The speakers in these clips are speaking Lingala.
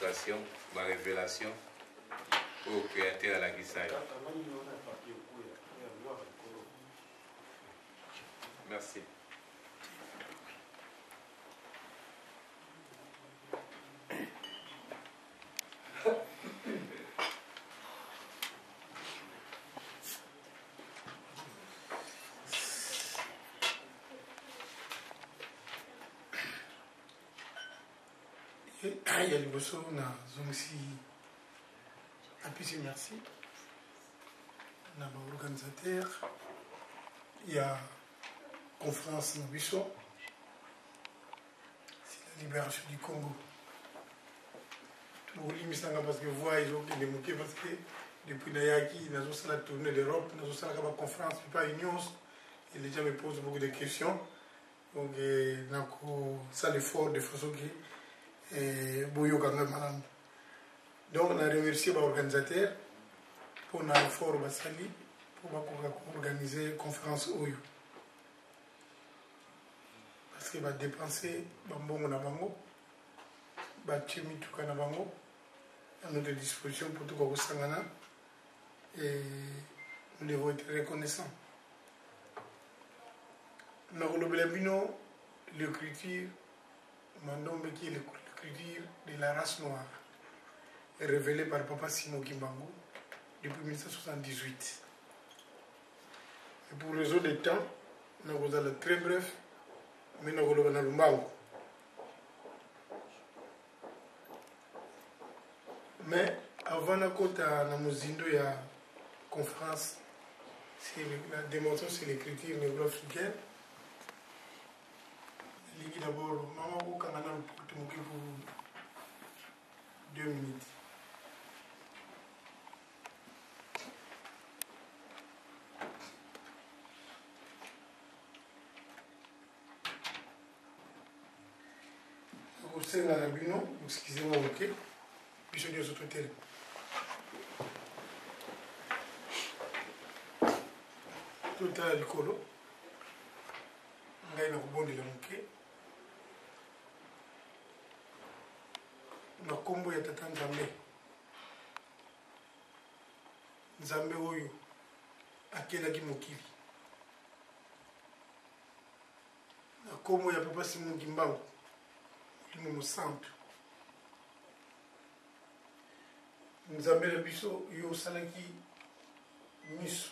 démonstration, ma révélation au créateur à la Guisaï. Merci. Il y a les bossons, on a aussi appuyé merci. On a l'organisateur, il y a conférence Nabiso, c'est la libération du Congo. Tout le monde parce que voix ils ont été moqués parce que depuis Nayaki, nous avons la tournée d'Europe, nous avons la conférence, pas une news, et les gens me posent beaucoup de questions. Donc, ça l'effort de façon que donc on a remercié l'organisateur pour l'effort Basali pour organiser la conférence Oyo. Parce qu'il va dépenser Bambongo na Bango, Bachimi Tuka na Bango, à notre disposition pour tout le Sangana et nous devons être reconnaissants. Nous avons l'écriture, Mandombe qui est l'écriture de la race noire, révélée par Papa Simon Kimbangu depuis 1978. Et pour les autres temps, nous avons très bref, mais nous avons le Mbangu. Mais avant la côte à la Mozindo, il y a une conférence, c'est la démonstration sur l'écriture négro-africaine. D'abord, maman, vous avez pour 2 minutes. Vous savez, la rabino, excusez-moi, ok, puis je dis aux autres télé. Tout à l'écolo, on a une bonne de la moquée. Na kombo ya tata Nzambe Nzambe oyo akelaki mokili na kombo ya Papa Simon Kimbangu Molimo Mosantu Nzambe na biso yo osalaki miso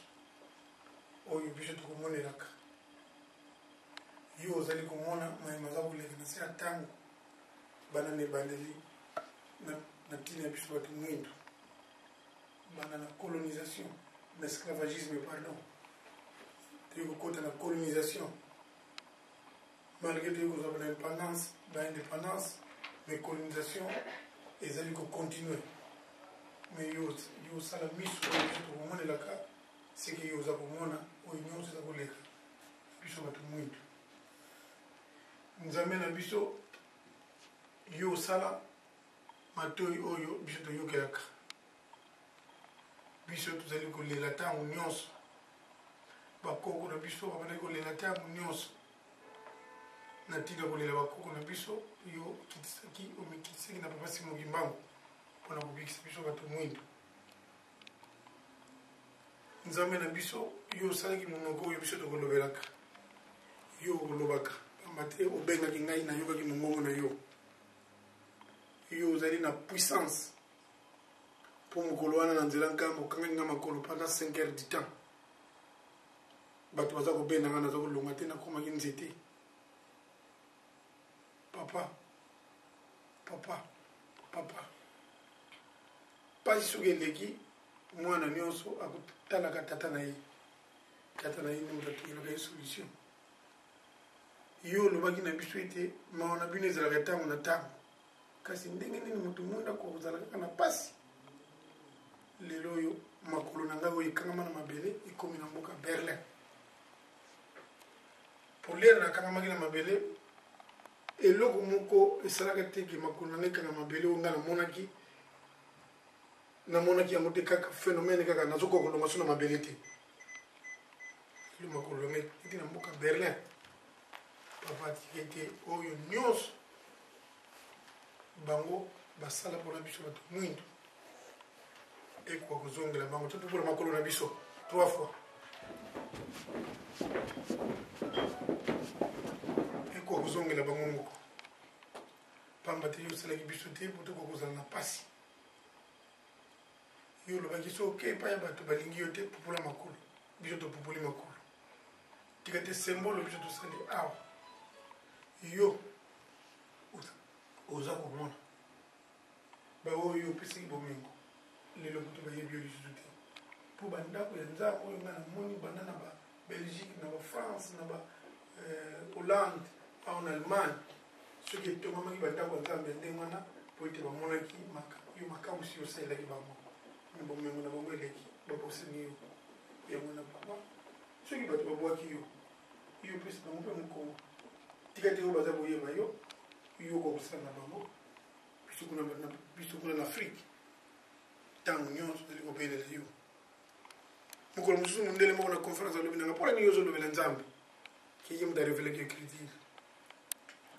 oyo biso tokomonelaka yo ozali komona mayema aza koleka na se ya ntango bana mibandeli na tina biso bato mwindu bana na colonisation na esclavagisme pardon toyei kokota na colonisation malgré toyei kozwa na indépendance mais colonisation ezali kocontinue mais yo osala miso oyo biso tokomonelaka seke yo oza komona oyo nyonso eza koleka biso bato mwindu Nzambe na biso yo osala matoi oyo biso toyokelaka biso tozali kolela ntango nyonso bakoko na biso babandaki kolela ntango nyonso na ntina kolela bakoko na biso yo omikitisaki na Papa Simon Kimbangu mpona kobikisa biso bato mwindu Nzambe na biso yo osalaki monoko oyo biso tokolobelaka yo okolobaka pamba te obengaki ngai nayokaki mongongo na yo yo ozali na puissance pour mokolo wana na nzela nkambo okangaki nga makolo pendant 5 heures du temps bato baza kobenda nga naza kolonga te nakomaki nzete papa pasi soki eleki mwana nyonso akotalaka tata na ye nde moto atokelaka ye solution yo olobaki na biso ete mawa na bino ezalaka ntango na ntango kasi ndenge nini moto mwindu akozala kaka na pasi lelo oyo makolo na ngai oyo ekangama na mabele ekomi na mboka Berlin polere nakangamaki na mabele eloko moko esalaka teke makolo na ngai ekanga mabele oyo ngai namonaki yango te kaka phénomène kaka nazokoka kolonga so na mabele te elo makolo na ngai ete na mboka Berlin papa atiki ete oyo nyonso bango basala mpona biso bato mwindu ekoka kozongela bango to mpona makolo na biso 3 fois ekoka kozongela bango moko pamba te yo osalaki biso te po tokoka kozala na mpasi yo olobaki so oke epai ya bato balingi yo te popola makolo biso topopoli makolo tika te symbole biso tosali awa yo oza komona baoyo opesaki bomengo lelo kutu bayebi yo lisusu te mpo bandako ya nzambe oyo nga namoni banda na babelgique na bafrance na bahollande awa na allemagne soki etongamaki bandako ya nzambe ya ndenge wana po ete bamonaki yo makambo si osalelaki bango me bomengo na bango eleki baposani yo yango na baba soki bato babwaki yo pesi bango mpe mokongo tika te oyo baza boyeba yo kokosala na bango biso kuna na afrique ntango nyonso tali kobelela yo mokolo mosusu mondele moko na conférence alobi nanga mpona nini ozolobela nzambe keye moto arevelaki écriture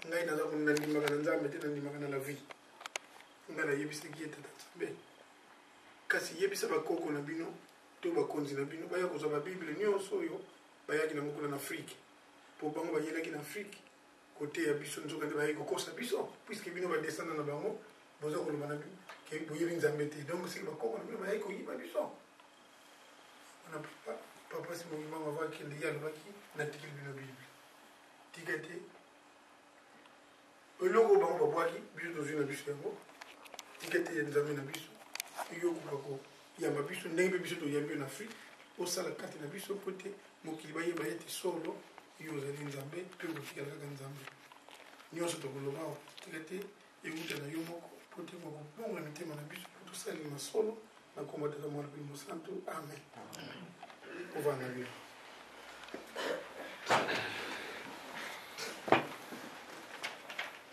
ngai naza nandimaka na nzambe te nandimaka na la vie ngai nayebisaki ye tata nzambe kasi yebisa bakoko na bino to bakonzi na bino baya kozwa babible nyonso oyo bayaki na mokolo na afrique mpo bango bayelaki na afrique kote ya biso nzoka nde bayaki kokosa biso puiske bino badescenda na bango boza koloba na bino ke boyebi nzambe te donc seke bakoko na bino bayaki koyiba biso wana papa simoki bango avakende ye alobaki natikeli bino bible tika te eloko bango babwaki biso tozwi na biso yango tika te ya nzambe na biso yokoka koyamba biso ndenge mpe biso toyambi yo na afrique osala kati na biso po te mokili bayeba ete solo yo ozali nzambe mpe okotikala kaka nzambe nyonso tokoloba tika te ekuta na yo moko po te kokobonga mitema na biso po tosalima solo na kombo tata mwana mpe mosantu amen ovanda bino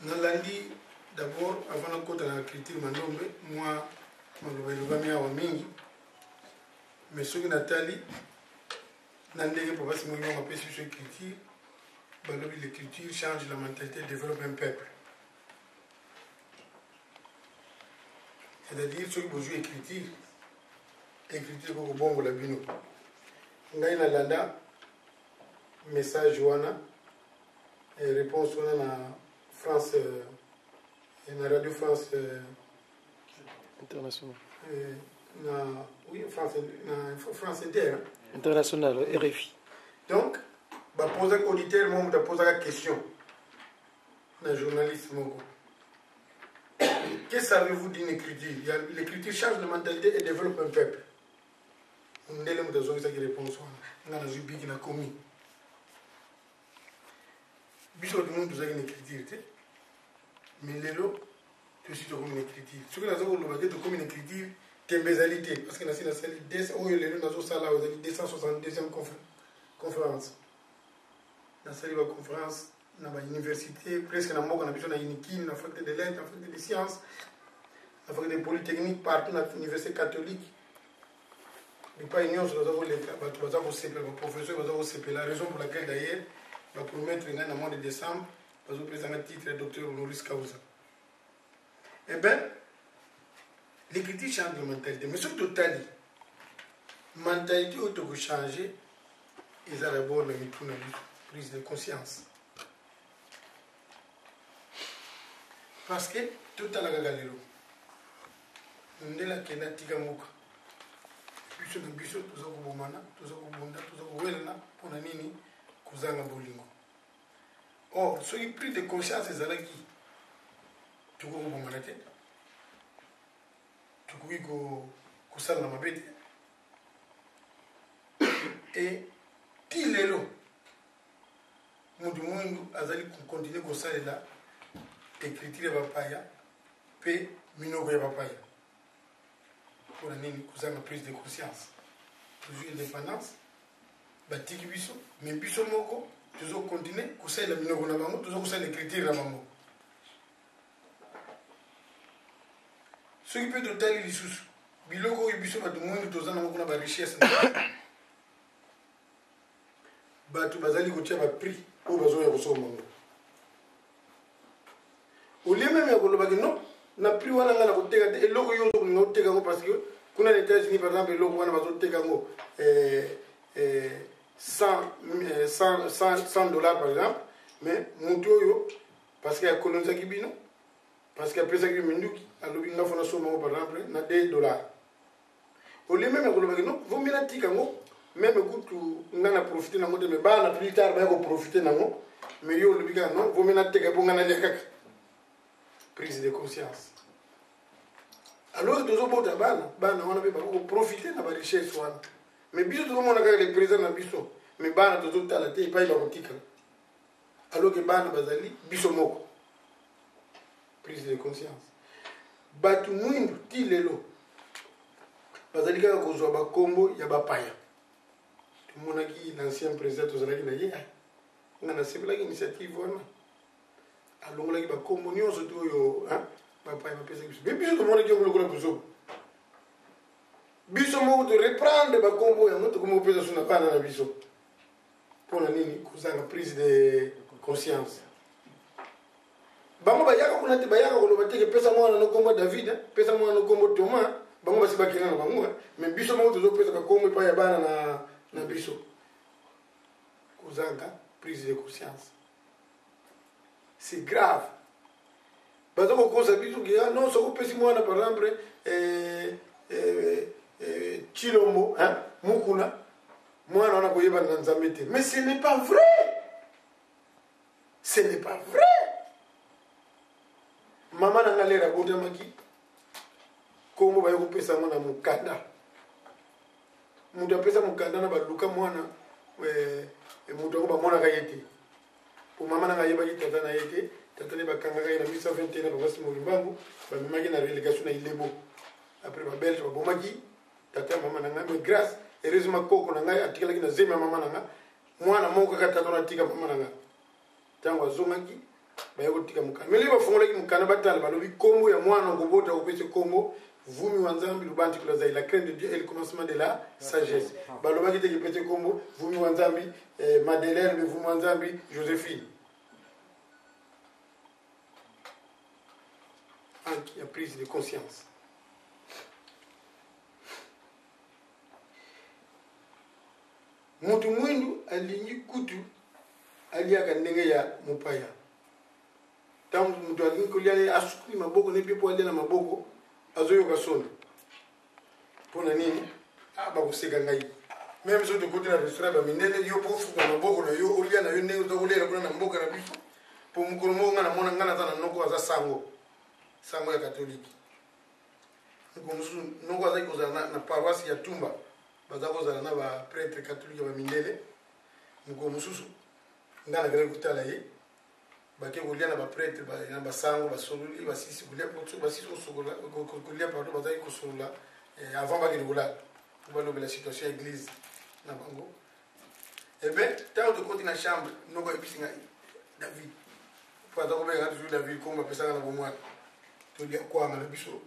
nalandi d'abord avant nakota na culture mandombe mwa maloba elobami awa mingi mais soki natali na ndenge papa simoni bango apesi biso écriture balobi l'écriture change la mentalité, développe un peuple. C'est-à-dire soki bozwi écriture kokobongola bino ngai nalanda message wana réponse wana na France na radio France international oui France Inter international RFI donc bapozaka auditeur moko moto apozaka question na journaliste moko que savez-vous d'une écriture? L'écriture change la mentalité et développe un peuple. Ndele moto azongisaki réponse wana nga nazwi biki na komi biso bato mundu tozalaki na écriture te mais lelo tosi tokomi na écriture soki naza koloba te tokomi na écriture tembe ezali te parce que nasi nasali oyo lelo nazosala awa ezali 262e conférence nasali baconférence na bauniversité presque na mboka na biso na unikine na faculté de lettres na faculté de sciences na faculté de polytechnique partout na université catholique epai nyonso naza koleka bato baza kosepela baprofesseur baza kosepela raison pour laquelle d'ailleurs bapromettre ngai na mois de décembre bazopesanga titre ya docteur honoris causa. Eh bien l'écriture change de mentalité mais soki totali mentalité oyo tokochange eza d'abord na mitu na biso prise de conscience parce que totala kaka lelo ndela kenda tika mboka biso na biso toza kobomana toza kobunda toza kowelana mpona nini kozanga bolingo or soki prise de conscience ezalaki tokoki kobomana te tokoki kosala na mabe te e ti lelo moto mwindu azali kokontinue kosalela écriture ya bapaya mpe minoko ya bapaya mpona nini kozanga prise de conscience tozwi indépendance batiki biso mais biso moko tozokontinue kosalela minoko na bango tozokosalela écriture na bango soki mpe totali lisusu biloko oyo biso bato mwindu toza nango kuna barichesse bato bazali kotia baprix oyo bazoya kosomba ngo olie meme ya kolobaki non na prix wana nga na koteka te eloko yo ozokolinga oteka yango parce que kuna na États-Unis par exemple eloko wana bazoteka yango 100 dollars par exemple, mais mutu oyo parce que akolonzaki bino parce que apesaki yo minduki alobi nga fona soma par exemple na 2 dollars au lieu même akolobaki non vaut mieux natika yango même kutu nga na profiter nango te mais bana plus tard baya koprofiter nango mais yo olobi kaka non vaut mieux nateka mpo nga nalia kaka prise de conscience alors tozobota bana wana mpe bakoprofiter na barichesse wana mais biso tozomona kaka le président na biso mais bana tozotala te epai bakotikala alors que bana bazali biso moko prise de conscience bato mwindu ti lelo bazali kaka kozwa bakombo ya bapaya tomonaki l'ancien président tozalaki na ye nga nasepelaki initiative wana alongolaki bakombo nyonso ti oyo bapaya bapesaki biso me biso tomonaki yango lokola bozoko biso moko toreprendre bakombo yango tokomi kopesa so na bana na biso mpona nini kozanga prise de conscience bango bayaka kuna te bayaka koloba teke pesa mwana no kombo David pesa mwana no kombo Thomas bango basi bakena na bango mais biso moko tozopesa bakombo epai ya bana na biso kozanga prise de conscience c'est grave baza kokosa biso ke non soko pesi mwana par exemple Chilombo mukuna mwana wana koyeba na nzambe te mais ce n'est pas vrai ce n'est pas vrai mama na nga lera botamaki kombo baye kopesa ngo na mukanda mutu apesa mukanda na baluka mwana mutu ako bamonaka ye te po mama na nga yebaki tata na ye te tata ne bakangaka ye na 1921 na babasi molimbangu bamemaki na relégation na Ilebo après babelge babomaki tata mama na nga mais grâce heureusement koko na ngai atikalaki na zemi ya mama na nga mwana moko kaka tata natika mama na nga ntango azongaki baye kotika mukanda mais lelo bafongolaki mukanda batala balobi kombo ya mwana kobota kopesa kombo vumi wa nzambi lubanti kulazai la crainte de Dieu et le commencement de la sagesse balobaki te kipete kombo vumi wa nzambi Madeleine mais vumi wa nzambi Joséphine qui a prise de conscience. Mutu mwindu alingi kutu aliaka ndenge ya mupaya. Tamu mutu alingi kulia asukuli maboko ne pipo alia na maboko azoyo kasonda. Pona nini? Bakoseka ngai. Même so de côté na restaurant ba minene yo pofu na maboko na yo olia na yo ne uzokolera kuna na mboka na biso. Po mukolo mo ngana mona ngana tana noko aza sango. Sango ya katoliki. Noko aza kozala na paroisse ya Tumba. Baza kozala na ba prêtre catholique ba mindele. Muko mususu ngana gele kutala ye. Bake kolia na ba prêtre ba na ba sango ba soluli ba sisi kolia potso ba sisi osokola kolia pardon baza kosola avant ba kilola. Ba lo la situation église na bango. Et ben tant de côté na chambre noko episinga David. Pour attendre ben toujours David comme pesa na bo mwana. Tolia kwa na biso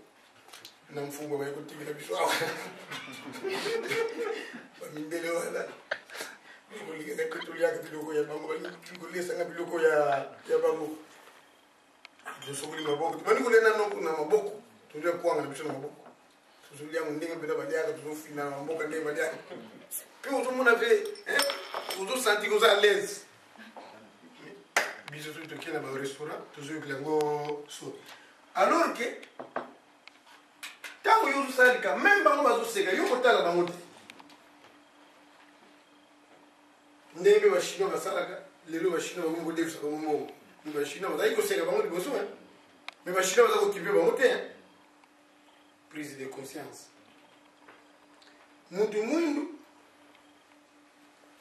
na mfungo ba yokutikira biso awa bamindele wala ngolika ka tolia ka biloko ya bango bali ngolesa nga biloko ya bango tosokoli maboko bani kolena na maboko tolia kwa na biso na maboko tolia ndenge pela balia ka tofina na maboko ndenge balia puis on mona fait on senti qu'on à l'aise biso tout qui na ba restaurant toujours que lango so alors que tango yo salika même bango bazoseka yo kotala bango te ndenge ba chino basalaka lelo ba chino bango devisa bango mo ba chino bazali koseka bango liboso mais ba chino bazako kipe bango te prise de conscience mutu mwindu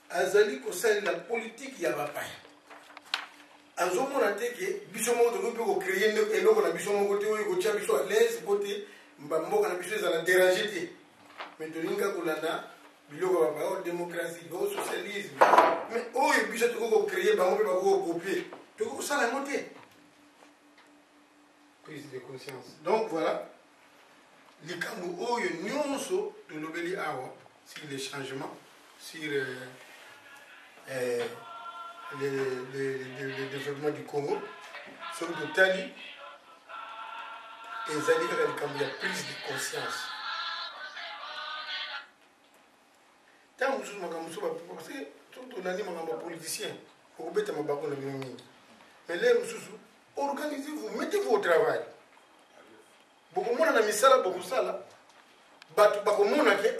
azali kosalela politique ya bapaya azomona te ke biso moko tokoki mpe kocréer eloko na biso moko te oyo kotia biso à l'aise po te mboka na biso ezala déranger te mais tolinga kolanda biloko bapaya démocratie o socialisme mais oyo biso tokoki kocréer bango mpe bakoki kocopier tokoki kosala yango te prise de conscience donc voilà likambo oyo nyonso tolobeli awa sur les changements sur le développement du Congo, sur le Tali, ezali kaka likambo ya prise de conscience ntango mosusu makambo mosusu parce que soki tolandi makambo ya politicien okobeta mabako na bino mingi mais lere mosusu organisez-vous mettez-vous au travail bokomona na misala bokosala bato bakomona ke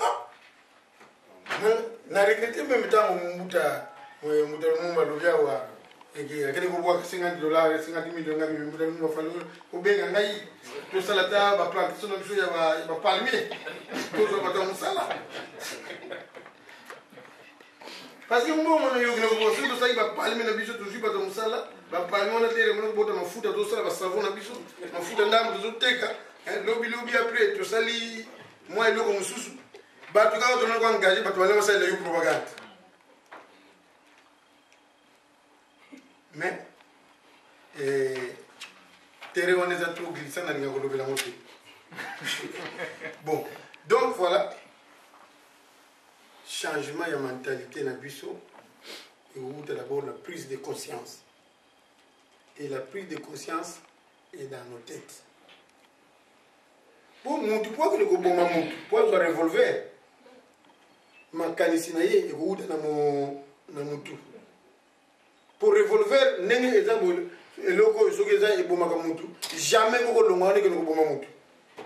na regrete meme ntango muta mumalobi awa akende kobwaka 50 dollars 50 million ngabi muta mafalo obenga ngai tosala ta baplantation na biso ya bapalmier tozwa bato mosala parce que mbongo na yoki na kobosi tosali bapalmier na biso tozwi bato mosala bapalmier wana tere mona kobota mafuta tosala basavon na biso mafuta ndambo tozoteka lobi après tosali mwa eloko mosusu bato kaka tona ko engage bato bale basalela yo propagande mais tere wana eza trop glissant nalinga kolobela ngo te bon donc voilà changement ya mentalité na biso ekouta d'abord la prise de conscience et la prise de conscience est dans nos têtes po mutu po akende koboma mutu po azwa revolver makanisi na ye ekouta na mutu po revolver ndenge eza eloko oyo soki eza ebomaka mutu jamais kokolonga wana ekende koboma mutu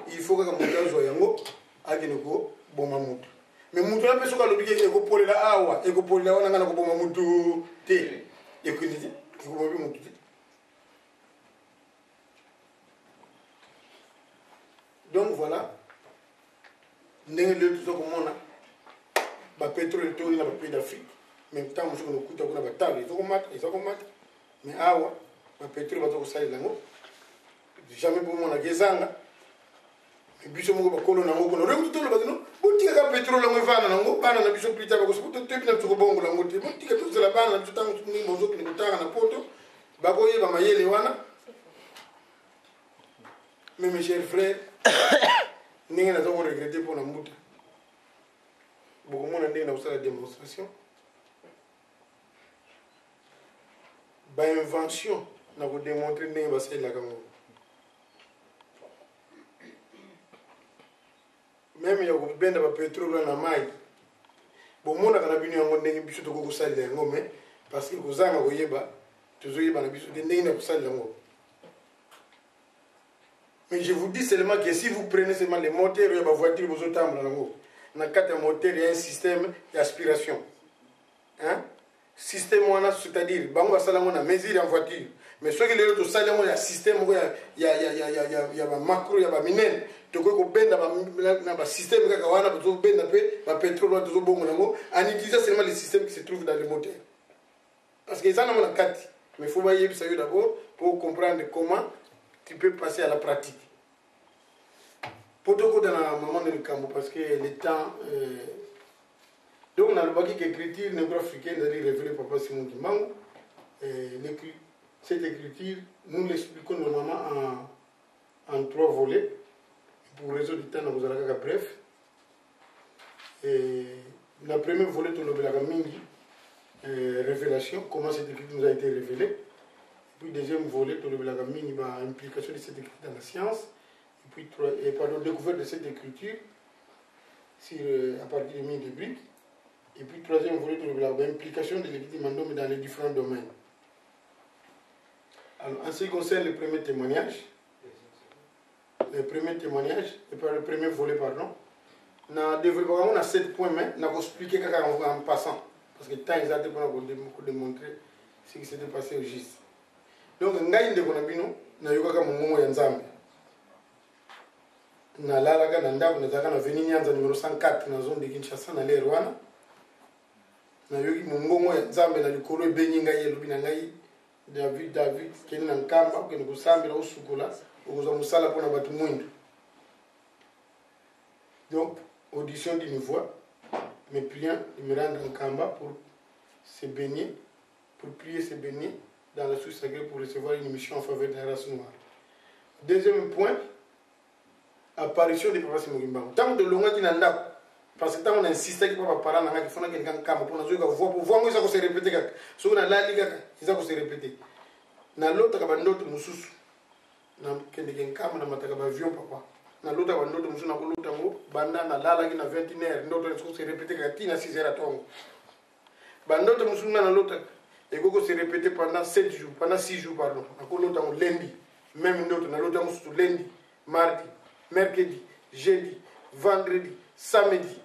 il faut kaka mutu azwa yango akende koboma mutu mais mutu wana mpe soki alobi ekopolela awa ekopolela wana nga na koboma mutu te ekende te ekoboma mpe mutu te donc voilà ndenge lelo toza komona bapétrole toni na bapays d'Afrique même temps mosuku nokuta kuna batable eza komata mais awa bapétrole baza kosalela yango jamais bomonaka ezanga biso moko bakolo nango kuna oleki totoloba kino botikaka pétrole yango evana nango bana na biso plus tard bakotoyebi na biso kobongola yango te botika tozela bana na biso ntango ndenge bozokende kotanga na poto bakoyeba mayele wana mais mes chers frères ndenge naza koregrete mpona mbuta bokomona ndenge na kosala démonstration bainvention na kodemontre ndenge basalelaka ngo meme ya kobenda bapétrole na mai bomonaka na bino yango ndenge biso tokoki kosalela yango mais parce que kozanga koyeba tozoyeba na biso te ndenge na kosalela yango. Mais je vous dis seulement que si vous prenez seulement les moteurs de la voiture, vous avez un moteur et un système d'aspiration. Hein? Système, c'est-à-dire, il y a mesure en voiture. Mais ce qui est le salaire, il y a un système, il y a un macro, il y a un minel. Tu peux un système qui a un pétrole, en utilisant seulement les systèmes qui se trouvent dans le moteur. Parce que ça, on a 4. Mais il faut voir ça d'abord pour comprendre comment tu peux passer à la pratique. Pour te dire dans la maman de Cambo, parce que le temps. Donc, on a le bac écriture négro-africaine, c'est-à-dire révélé Papa Simon Kimbangu. Cette écriture, nous l'expliquons normalement en 3 volets. Pour résoudre du temps, nous allons faire bref. La première volet, tu l'as révélation, comment cette écriture nous a été révélée. Puis deuxième volet, tu as l'implication de cette écriture dans la science. Et puis découverte de cette écriture à partir des mines de briques. Et puis troisième volet, tu as l'implication de l'écriture mandome dans les différents domaines. Alors, en ce qui concerne le premier témoignage, le premier volet, pardon, on a développé 7 points, mais on a expliqué en passant. Parce que le temps exact pour démontrer ce qui s'était passé au GIS. Donc, ngai ndeko na bino na yokaka mongongo ya nzambe na lalaka na ndako na zaka na veni nyanza numéro 104 na zone de Kinshasa na lere wana na yoki mongongo ya nzambe na likolo ebenyi ngai elobi na ngai David kene na nkamba kene kusambela usukola okozwa musala mpona bato mwindu. Donc audition d'une voix me priant de me rendre en Kamba pour se baigner, pour prier se baigner dans la source sacrée pour recevoir une mission en faveur de la race noire. Deuxième point, apparition de Papa Simon Kimbangu. Tant de longa qui n'en a, parce que tant on insiste que Papa parle dans la fond quelqu'un Kamba pour nous voir pour voir ça se répéter. Si on a la liga, ça se répéter. Na l'autre kabandot mususu. na kende kenkama na mataka ba avion papa na lota ba ndoto musu na kolota ngo banda na lala ki na 21h ndoto est se répéter ka tina 6h tongo ba ndoto musu na lota et koko se répéter pendant 7 jours pendant 6 jours pardon na kolota ngo lundi même ndoto na lota musu lundi mardi mercredi jeudi vendredi samedi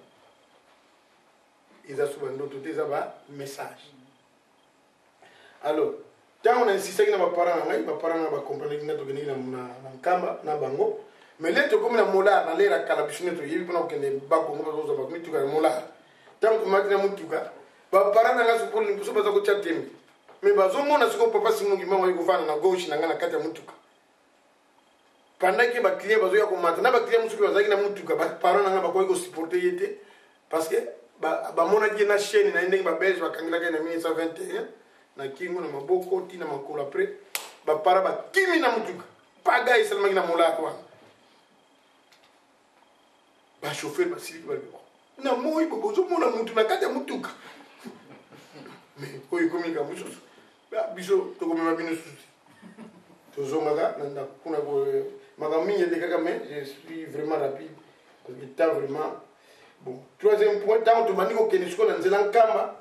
ils ont ndoto teza ba message alors tant on a insisté que na ba parents na ba comprendre na to geni na kamba na bango mais leto comme na mola na lera kala bishneto yibi pona kende bako ngo zo ba mituka mola tant que matina mutuka ba parents na ngaso pour limpuso ba za ko chatem mais ba zo mona siko papa singo ngima wa ko vana na gauche na ngana kati ya mutuka pendant que ba client ba zo ya ko mata na ba client musuki ba za na mutuka ba parents na ba ko supporter yete parce que ba mona ki na chaîne na ndenge ba belge ba kangila ka na 1921 na kingo na maboko tina makolo après ba para ba kimi na mutuka paga isalama na mola kwa ba chauffeur ba sili ba na moi bobo zo mona mutu na kata mutuka mais oyi komika musu ba biso to ko mema bino susi to zonga na kuna ko magami yende kaka mais je suis vraiment rapide parce que temps vraiment bon troisième point tant to baniko kenisiko na nzela nkamba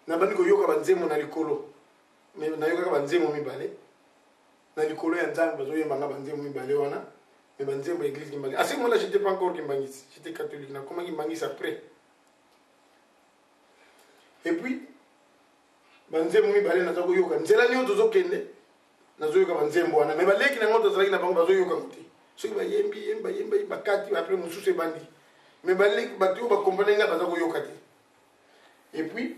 na bandiko yoka banzemo na likolo mais na yoka banzemo mibale na likolo ya nzambe bazo yemba nga banzemo mibale wana mais banzemo église kimbangisi à ce moment là j'étais pas encore kimbangisi j'étais catholique na comment kimbangisi après et puis banzemo mibale na zako yoka nzela nyoto zo kende na zo yoka banzemo wana mais baleki na ngoto zalaki na bango bazo yoka muti soki ba yembi bakati après mususu bandi mais baleki batu ba comprendre nga bazako yoka te et puis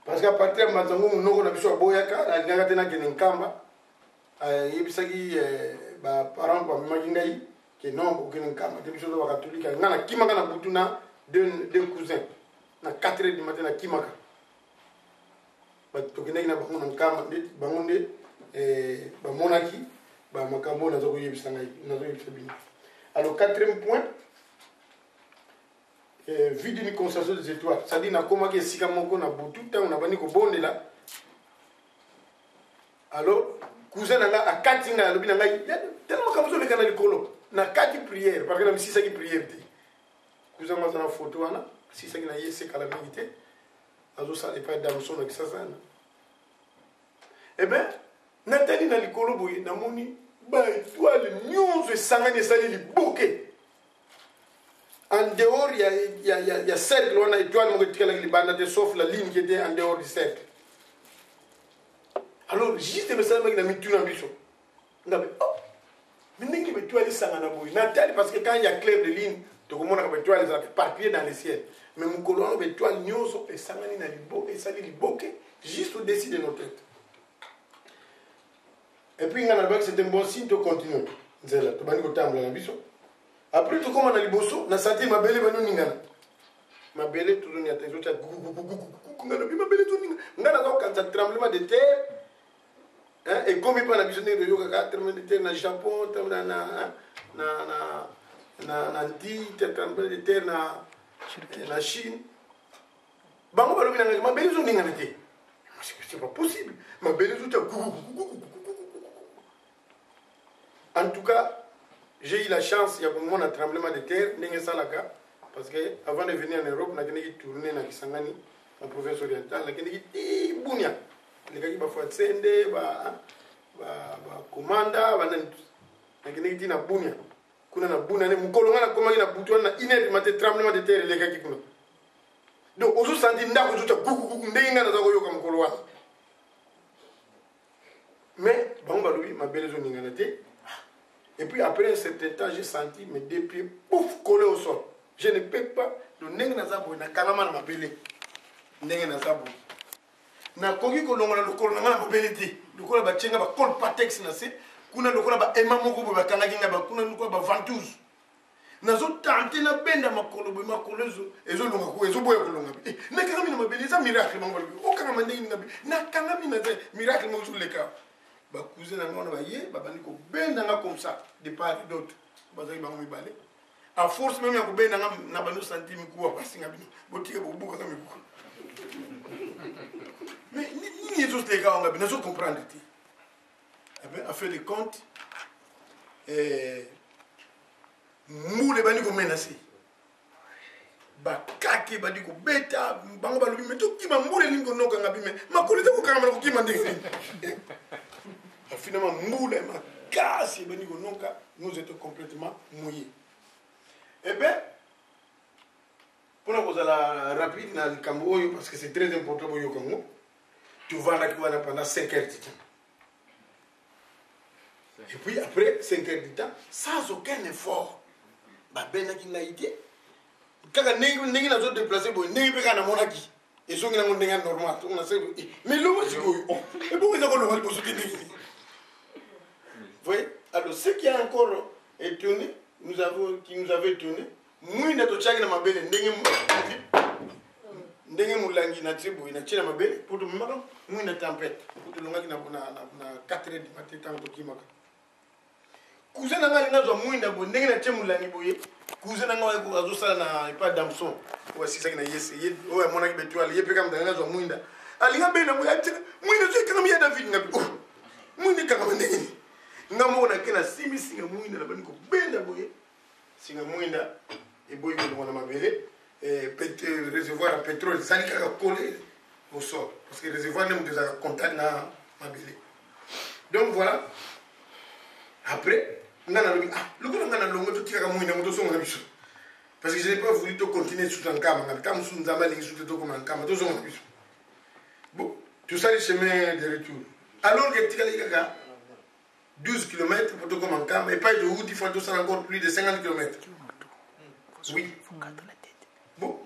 parce qu'à partir de Mazango, nous avons besoin de Boyaka, la Gagatena Kenkamba, Yebisaki, parents, Magingaï, qui est non pour Kenkamba, des choses de catholique, il y a Kimaka na Butuna, deux cousins, na 4h du matin na Kimaka. Tokenai na Bankamba, Bangonde, Monaki, Makambo, Nazo Yebisangai, Nazo Yebisabini. Alors, 4e point. Vie d'une constellation des étoiles, c'est-à-dire na koma ke sika moko na butu ta na bani ko bonde là. Alors cousin na a kati na lobi na ngai tellement comme ça le canal kolo na kati prière parce que na sisa ki prière te cousin ma na photo wana sisa ki na yese kala milité azo ça pas dans son na kisasa na eh ben natali na likolo boye na moni ba étoile nyonso sangani sali li bouquet. En dehors, il y a cercle, on a étoile, sauf la ligne qui était en dehors du cercle. Alors, juste le message qui a mis tout dans le bichon. Mais il y a étoile parce que quand il y a clair de ligne, tout le monde a étoile par pied dans le ciel. Mais mon colon a étoile, et ça juste au-dessus de nos têtes. Et puis, c'est un bon signe de continuer. C'est là, tu vas nous table la bichon. Après tout comme on a les bosso, on a senti ma belle banu ningana. Ma belle tout le temps, tu as ma belle tout ningana. Ngana donc quand ça tremblement de terre, hein, et comme il pas la vision de yoga, tremblement de terre na Japon, tremblement na Indi, tremblement de terre na Chine. Bango balo ningana, ma belle tout ningana te. C'est pas possible. Ma belle tout en tout cas. J'ai eu la chance, il y a un tremblement de terre, parce que avant de venir en Europe, on a tourné dans Kisangani, en province orientale, on a dit Bounia. On a dit Tsende, Komanda, on a dit Bounia. On a Bounia, on a dit tremblement de terre, les gars. Donc, on s'est dit mais, ma belle zone, et puis après un certain temps, j'ai senti mes deux pieds pouf collés au sol. Je ne peux pas. Le nègre n'a pas na kanama na mabele. Nègre n'a pas na kogi ko longa le kol na mabele le kol ba tchenga ba kol patex na se kuna le kol ba ema moko ba kanagi na ba kuna le kol ba ventouse. Na zo tante na benda makolo bo makolo zo ezo longa ko ezo boya ko longa. Na kanami na mabele za miracle mangol. O kanama ndenge na kanami na miracle mo zo le ka. Ba cousin na ngona ba ye ba bani ko benda nga comme ça de part et d'autre ba zai ba mi balé à force même ya ko benda nga na banu centime ko ba singa bino botika bo buka ka mi ko mais ni tous les gars on a bien comprendre ti a fait les comptes. Moule bani ko menacé. Ba kake badi ko beta bango ba lubi meto ki ma moule lingo no kanga bime. Ma ko lete ko kanga ko ki ma ndenge. Finalement moule ma casse bani ko nonka nous étions complètement mouillés. Eh ben pour nous la rapide na Kamboyo parce que c'est très important pour Yokango. Tu vas là pendant 5 heures de temps. Et puis après 5 heures de temps, sans aucun effort, bah ben qui n'a été. Quand on a déplacé, on n'est pas dans mon acquis. Et ceux qui ont un normal, on a fait. Mais l'homme c'est quoi? Et pourquoi ils ont le mal pour soutenir? Vous voyez? Alors ce qui a encore étonné, qui nous avait étonné, nous n'avons pas de ma belle, ndenge mulangi na tribu ina china mabele pour tout mama nous une tempête pour tout longa na 4 heures du matin tant to kimaka cousin nanga ina zo muinda bo ndenge na chemulangi boye cousin nanga ko azo sala na pas damson wa sisa na yesi ye o ya mona ki betuale ye peka mdanga zo muinda alinga be na muya tena muinda zo kana miya David ngabi muinda kama ndenge ngamo na kena simi singa muinda na bani ko benda boye singa muinda e boye ko na mabele réservoir à pétrole, ça n'est qu'à coller au sol. Parce que le réservoir n'est pas contact dans ma belle. Donc voilà. Après, parce que je n'ai pas voulu continuer sous un cam. Bon, tout ça, le chemin de retour. Alors que tu as 12 km pour te commencer en cam, et pas de route, il faut encore plus de 50 km. Oui. Bon,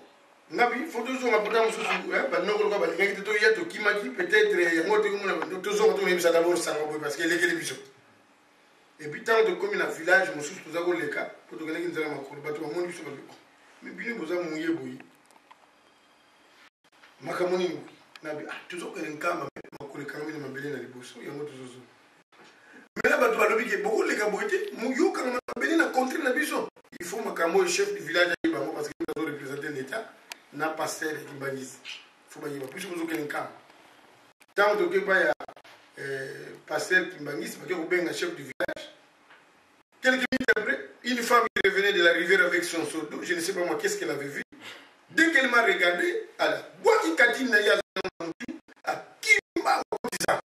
nabi photo zo ngapota mususu ba noko ba lingi to ya to kimaki peut-être yango to mona to zo to mebisa d'abord sango parce que les biso. Et puis tant de comme un village mususu to za ko leka to to keleki nzala makolo ba to moni biso ba. Mais bino boza muye boyi. Makamoni nabi to zo kelen kama makolo kama ni mabele na liboso yango to zo. Mais là ba to ba lobi ke beaucoup leka boyete mu yo kama mabele na contre na biso. Il faut que le chef du village parce qu'il doit représenter l'État n'a pas serre qui banise. Il faut que plus vous avez un cas. Tant que il y a pasteur qui banise, il y a un chef du village. Quelques minutes après, une femme qui revenait de la rivière avec son seau d'eau, je ne sais pas moi qu'est-ce qu'elle avait vu. Dès qu'elle m'a regardé, elle a boit qui catine na ya à qui m'a dit ça.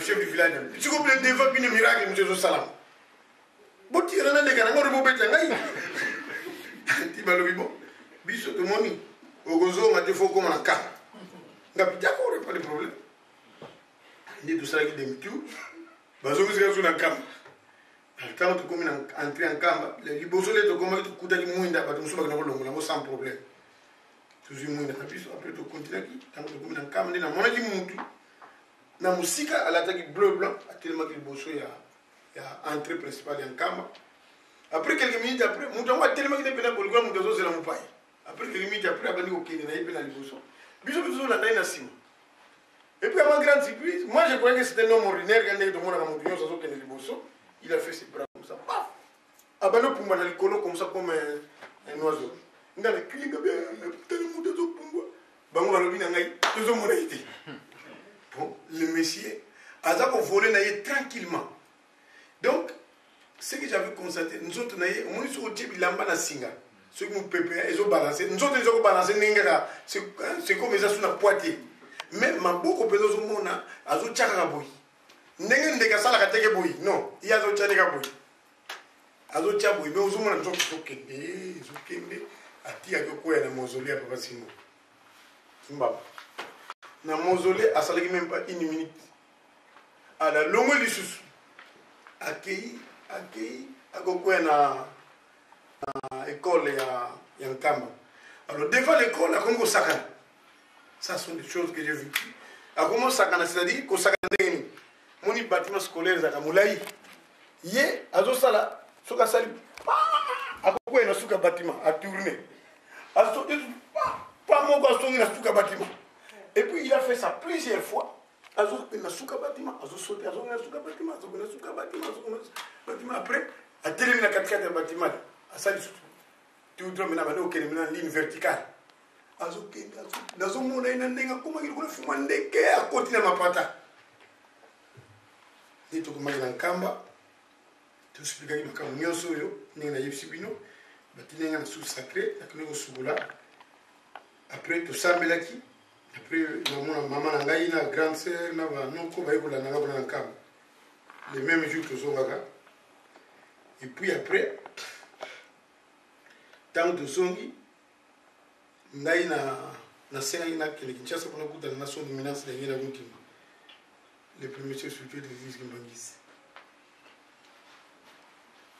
Chef du village. Si vous voulez développer un miracle, monsieur Salam. Bon, tu es là, les gars, on va vous mettre. Tu vas le bon. Biso de moni. Au gozo, on a des faux comme un cas. D'accord, pas de problème. Il y a tout ça qui est des tout. Bazo, vous êtes sur un camp. Quand tu communes entrer en camp, les libosos, les documents, tu coûtes à l'immunité, tu ne sais pas que sans problème. Toujours immunité. Après, tu continues qui, quand tu communes en camp, tu as mon avis, na musika à l'attaque bleu blanc tellement que le bosso il y a entrée principale en Kamba. Après quelques minutes après mon temps tellement qu'il est pénal pour le grand mon c'est la moupaille. Après quelques minutes après abandi au Kenya na pénal le bosso biso biso na na sima. Et puis à ma grande surprise moi je croyais que c'était un homme ordinaire quand il est tombé dans mon opinion ça que le bosso il a fait ses bras comme ça paf abano pumba na likolo comme ça comme un oiseau ndala kilinga bien tellement de zo pumba bango balobi na ngai tozo mona ité. Bon, le monsieur a volé tranquillement. Donc, ce que j'avais constaté, nous autres, on est sur le type de l'amba singa. Ceux qui nous pépèrent, ils ont balancé. Nous autres, ils ont balancé. C'est comme ils ont sur la poitier. Mais ma beaucoup de gens ont tchakaboui. N'engue n'engue ça la kateke boui. Non, il y a d'autres tchakaboui. azo tchabo mais ozomona nzoto zokende atiaki okwea na mausolée ya papa Simon Mbaba na mausolée asalaki même pas une minute ala longo lisusu akei akokwea na école ya Nkamba. Alors devant l'école akomi kosakana. Ça sont des choses que j'ai vécues. Akomi kosakana, c'est-à-dire kosakana ndenge moni bâtiment scolaire ezaka molai ye azosala soki asali akokwea na suka bâtiment atourne asoki pas moko asongi na suka bâtiment et puis il a fait ça plusieurs fois azokende na suka bâtiment azosote azongi na suka bâtiment azokende na suka bâtiment azokende na bâtiment après atelemi na katikati ya bâtiment asali tout droit maintenant bande okende maintenant ligne verticale azokende nazomona ina ndenge akomaki lokola fuma ndeke akoti na mapata nde tokomaki na Nkamba tosuplikaki makambo nyonso oyo ndenge nayebisi bino batinenga na susu sacré nakende kosukola après tosambelaki après namona mama na ngai na grande sœur na banoko baye kolandanga mpona na Nkamba le même jour tozongaka et puis après ntango tozongi ngai nasengaki nakende Kinshasa mpona kutana na son dominance na ngai na konkima le premier chef spirituel de l'église Kimbangisi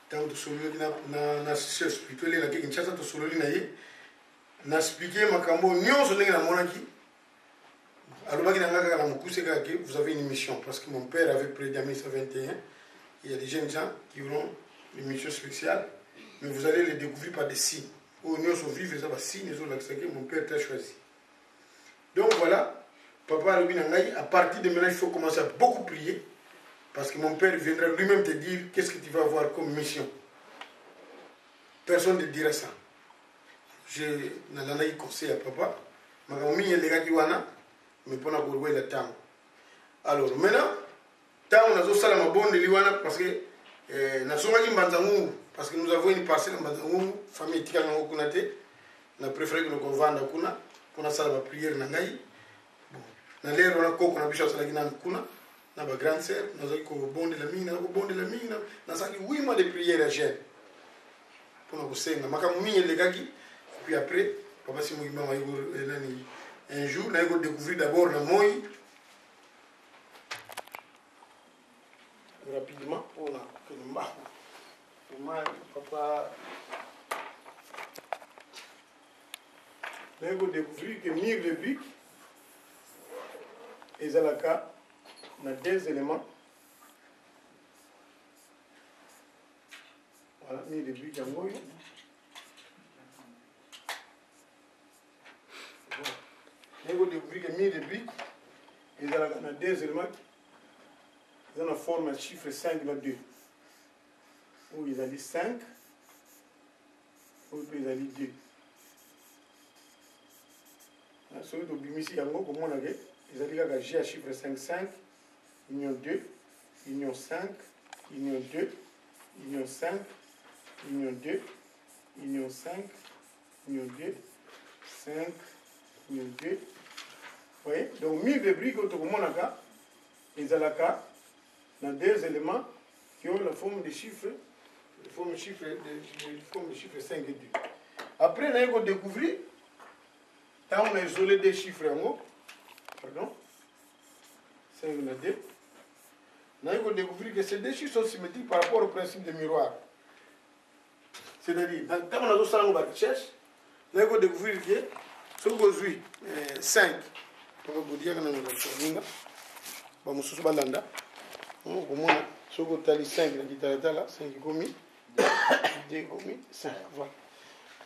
ntango tosololaki na chef spirituel elaki Kinshasa tosololi na ye naexplike makambo nyonso ndenge namonaki alobaki na nga kaka na mokuse kaka ke vous avez une mission parce que mon père avait prédit en 1921 il y a des jeunes gens qui auront une mission spéciale mais vous allez les découvrir par des signes oyo nyonso vivre eza basigne ezolakisaki mon père t'a choisi donc voilà papa alobi na ngai à partir de maintenant il faut commencer à beaucoup prier parce que mon père viendra lui-même te dire qu'est-ce que tu vas avoir comme mission personne ne dira ça nalandaki conseil ya papa makambo mingi elekaki wana mais mpona kowela ntango alors maintenant ntango nazosala mabondeli wana parce que nasongaki Mbanza-Ngungu parce que nous avons une parcelle Mbanza-Ngungu famille etikali nango kuna te na préféré kino kovanda kuna mpona sala bapriere na ngai na lero wana koko na biso asalaki nanu kuna na bagrande sœur nazalaki kobondela mingi nasalaki 8 mois de prière ya jeune mpona kosenga makambo mingi elekaki puis après papa Simon Kimbangwa nani un jour naye kodécouvrir d'abord na moi rapidement mpona kene mbangu papa naye kodécouvrir que mire le brique ezalaka na 2 éléments voilà mire le brique yango oyo naye kodécouvrir que mire le brique ezalaka na 2 éléments eza na forme ya chiffre 5 na 2 oyo ezali 5 oyo mpe ezali 2 soki tobimisi yango komona ke ezali kaka g ya chiffre 5 union 2 union 5 union 2 union 5 union 2 union 5 union 2 5 union 2 voyez donc mire de brique oyo tokomonaka ezalaka dans 2 éléments qui ont la forme de chiffre, de chiffre 5 et 2. Après, on a découvert, quand on a isolé des chiffres en haut, pardon, 5 et 2, on a découvert que ces 2 chiffres sont symétriques par rapport au principe de miroir. C'est-à-dire, quand on a fait la recherche, on a découvert que ce qu'on a 5, on va dire que on a komona soko tali 5 na kitalatala 5 komi 2 komi 5 voilà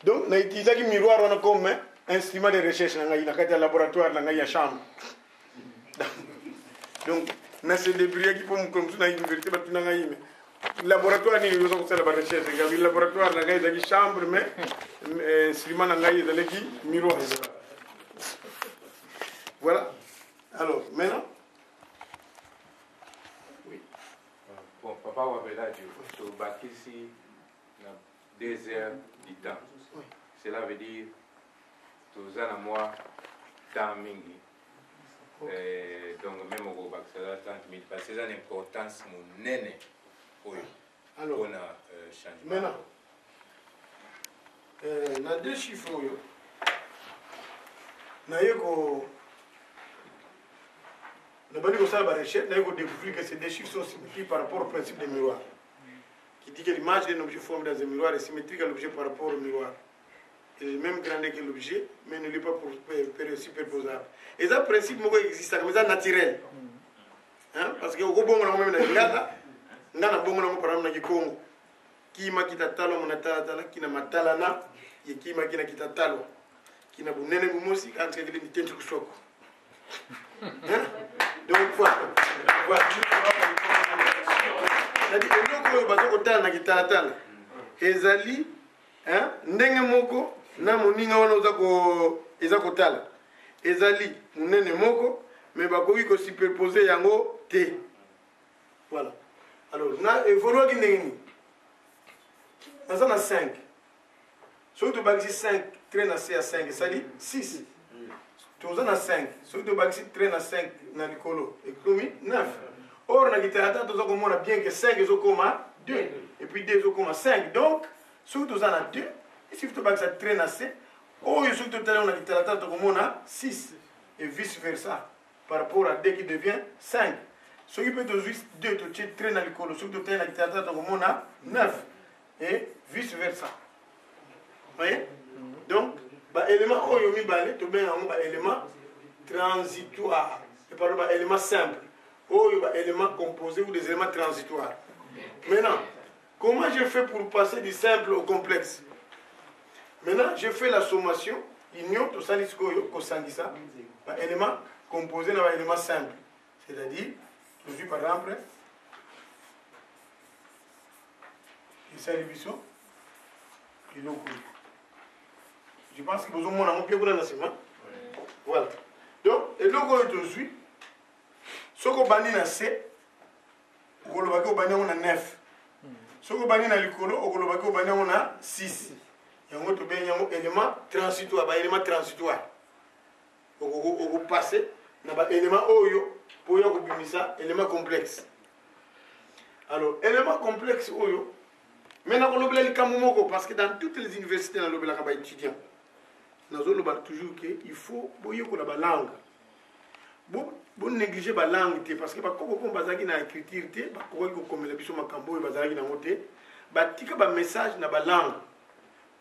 donc na utilisaki miroir wana comme instrument de recherche na ngai na kati ya laboratoire na ngai ya chambre donc na se débrouiller pour me comme na université batuna ngai mais laboratoire ni yoso ko sala ba recherche ngai laboratoire na ngai zaki chambre mais instrument na ngai zalaki miroir voilà alors maintenant bon, papa va là, tu bâtis ici 2 heures du temps. Oui. Cela veut dire que à moi, temps mingi. Donc, même au bac, c'est 30 000. Parce que c'est l'importance, mon nene. Oui. Alors, on a changement. Maintenant, on a deux chiffres. On a découvert que ces deux chiffres sont symétriques par rapport au principe des miroirs, qui dit que l'image d'un objet formé dans un miroir est symétrique à l'objet par rapport au miroir. Il est même grandeur que l'objet, mais ne l'est pas superposable. Et ça, principe existe, mais c'est naturel. Hein? Parce que au Congo, on a même des gars, on a par exemple Congo, qui m'a quitté talo, mon atala, qui n'a matalana, et qui m'a quitté talo, qui n'a pas de musique, quand il y a des tensions qui sont. Donc voilà. C'est-à-dire que nous, on ezali ndenge moko na moninga wana eza kotala ezali munene moko mais bakoki ko superposer yango te. Voilà. Alors na évoluer ki ndenge ni naza na 5 soki tobakisi 5 trait na C à 5 ezali 6 toza na 5 soki tobakisi trait na 5 na likolo ekomi 9. Or na littérature toza komona bien que 5 ezokoma 2 et puis 2 ezokoma 5. Donc soki toza na 2 ici tobakisa trait na C oyo soki totala na littérature tokomona 6 et vice versa par rapport à 2 qui devient 5. Soki peut tozwi 2 totie trait na likolo soki totala na littérature tokomona 9 et vice versa. Voyez? Donc élément oyo mibale tobenga yango élément transitoire et par rapport élément simple oyo élément composé ou des éléments transitoires. Maintenant, comment je fais pour passer du simple au complexe? Maintenant, je fais la sommation union to salisko yo kosangisa élément composé dans élément simple. C'est-à-dire, je dis par exemple ici l'émission et l'eau. Je pense que vous avez un peu de temps. Voilà. Donc, et donc, je suis. Ce que bani na C, on va bani on a 9. Ce que bani na likolo, on va bani on a 6. Il y a un élément transitoire, élément transitoire. On va passer dans l'élément oyo pour y avoir ça élément complexe. Alors, élément complexe oyo. Maintenant, on a le parce que dans toutes les universités, on a les étudiants. Nous avons toujours qu'il faut la langue. Vous négligez la langue parce que quand vous avez une écriture, vous avez un message dans la langue.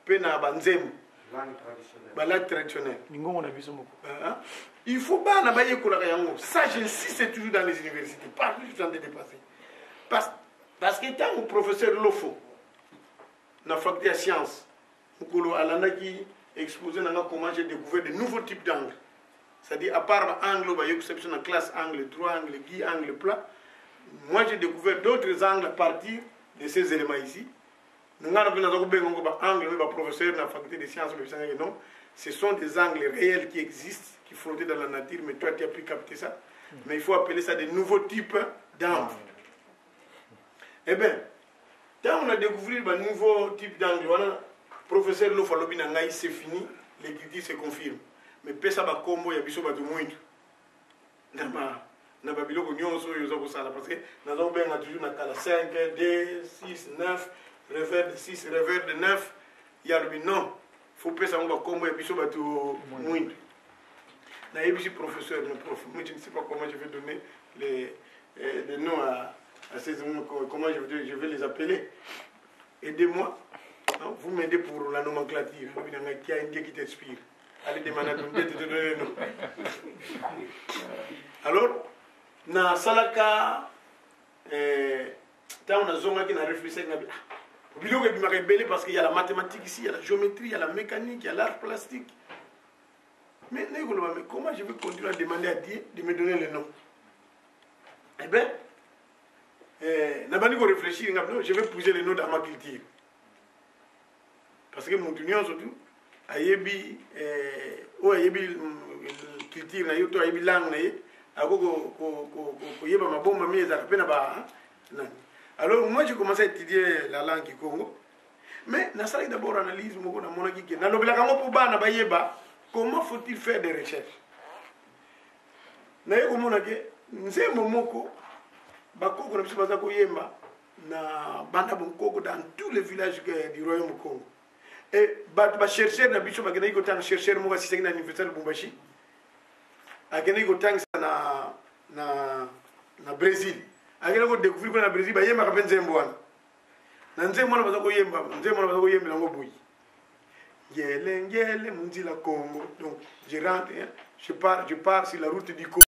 La langue traditionnelle. Il faut pas ça, j'insiste toujours dans les universités. Pas juste en dépasser. Parce que tant que professeur Lofo, dans la faculté de sciences, qui exposé comment j'ai découvert de nouveaux types d'angles. C'est-à-dire, à part l'angle, il y a exception en classe angle droit, angle guide, angle plat. Moi, j'ai découvert d'autres angles à partir de ces éléments ici. Nous avons angle, professeur dans la faculté de sciences, non. Ce sont des angles réels qui existent, qui flottent dans la nature, mais toi, tu as pu capter ça. Mais il faut appeler ça des nouveaux types d'angles. Eh bien, quand on a découvert un nouveau type d'angle, professeur Lofalobi Nangaï, c'est fini, l'écriture se confirme. Mais pesa ba kombo ya biso batu mwindu. Na ba biloko nyonso yo za kosala parce que na zo benga toujours na kala 5, 2, 6, 9, revers de 6, revers de 9. Il y a le non. Faut pesa ba kombo ya biso batu mwindu. Na yebi professeur, le prof, moi je ne sais pas comment je vais donner les noms à ces hommes, comment je vais les appeler. Aidez-moi. Vous m'aidez pour la nomenclature. Il y a un Dieu qui t'inspire. Allez demander à ton Dieu de te donner le nom. Alors, dans Salaka, on a réfléchi, parce qu'il y a la mathématique ici, il y a la géométrie, il y a la mécanique, il y a l'art plastique. Mais comment je vais continuer à demander à Dieu de me donner le nom? Eh bien, réfléchir, je vais poser le nom dans ma culture. Parce que mon union surtout, ayebi culture na yoto ayebi langue na ye, yeba mabomba mi ezaka pe na ba. Alors moi j'ai commencé à étudier la langue du Congo, mais nasalaki d'abord analyse moko na monaki ke na lobelaka ngo po bana ba yeba comment faut-il faire des recherches. Na ye komona ke nzembo moko bakoko na biso baza koyemba na banda Bongoko dans tous les villages du royaume du Congo. Et ba chercher na biso bagena iko tang chercher mo ka siseng na université de Lubumbashi. Agena iko tang na Brésil. Agena ko découvrir ko na Brésil ba yemba ka benzembo wana. Na nzembo na bazako yemba, nzembo na bazako yemba ngo boyi. Ngele munzila Congo. Donc je rentre, je pars sur la route du Congo.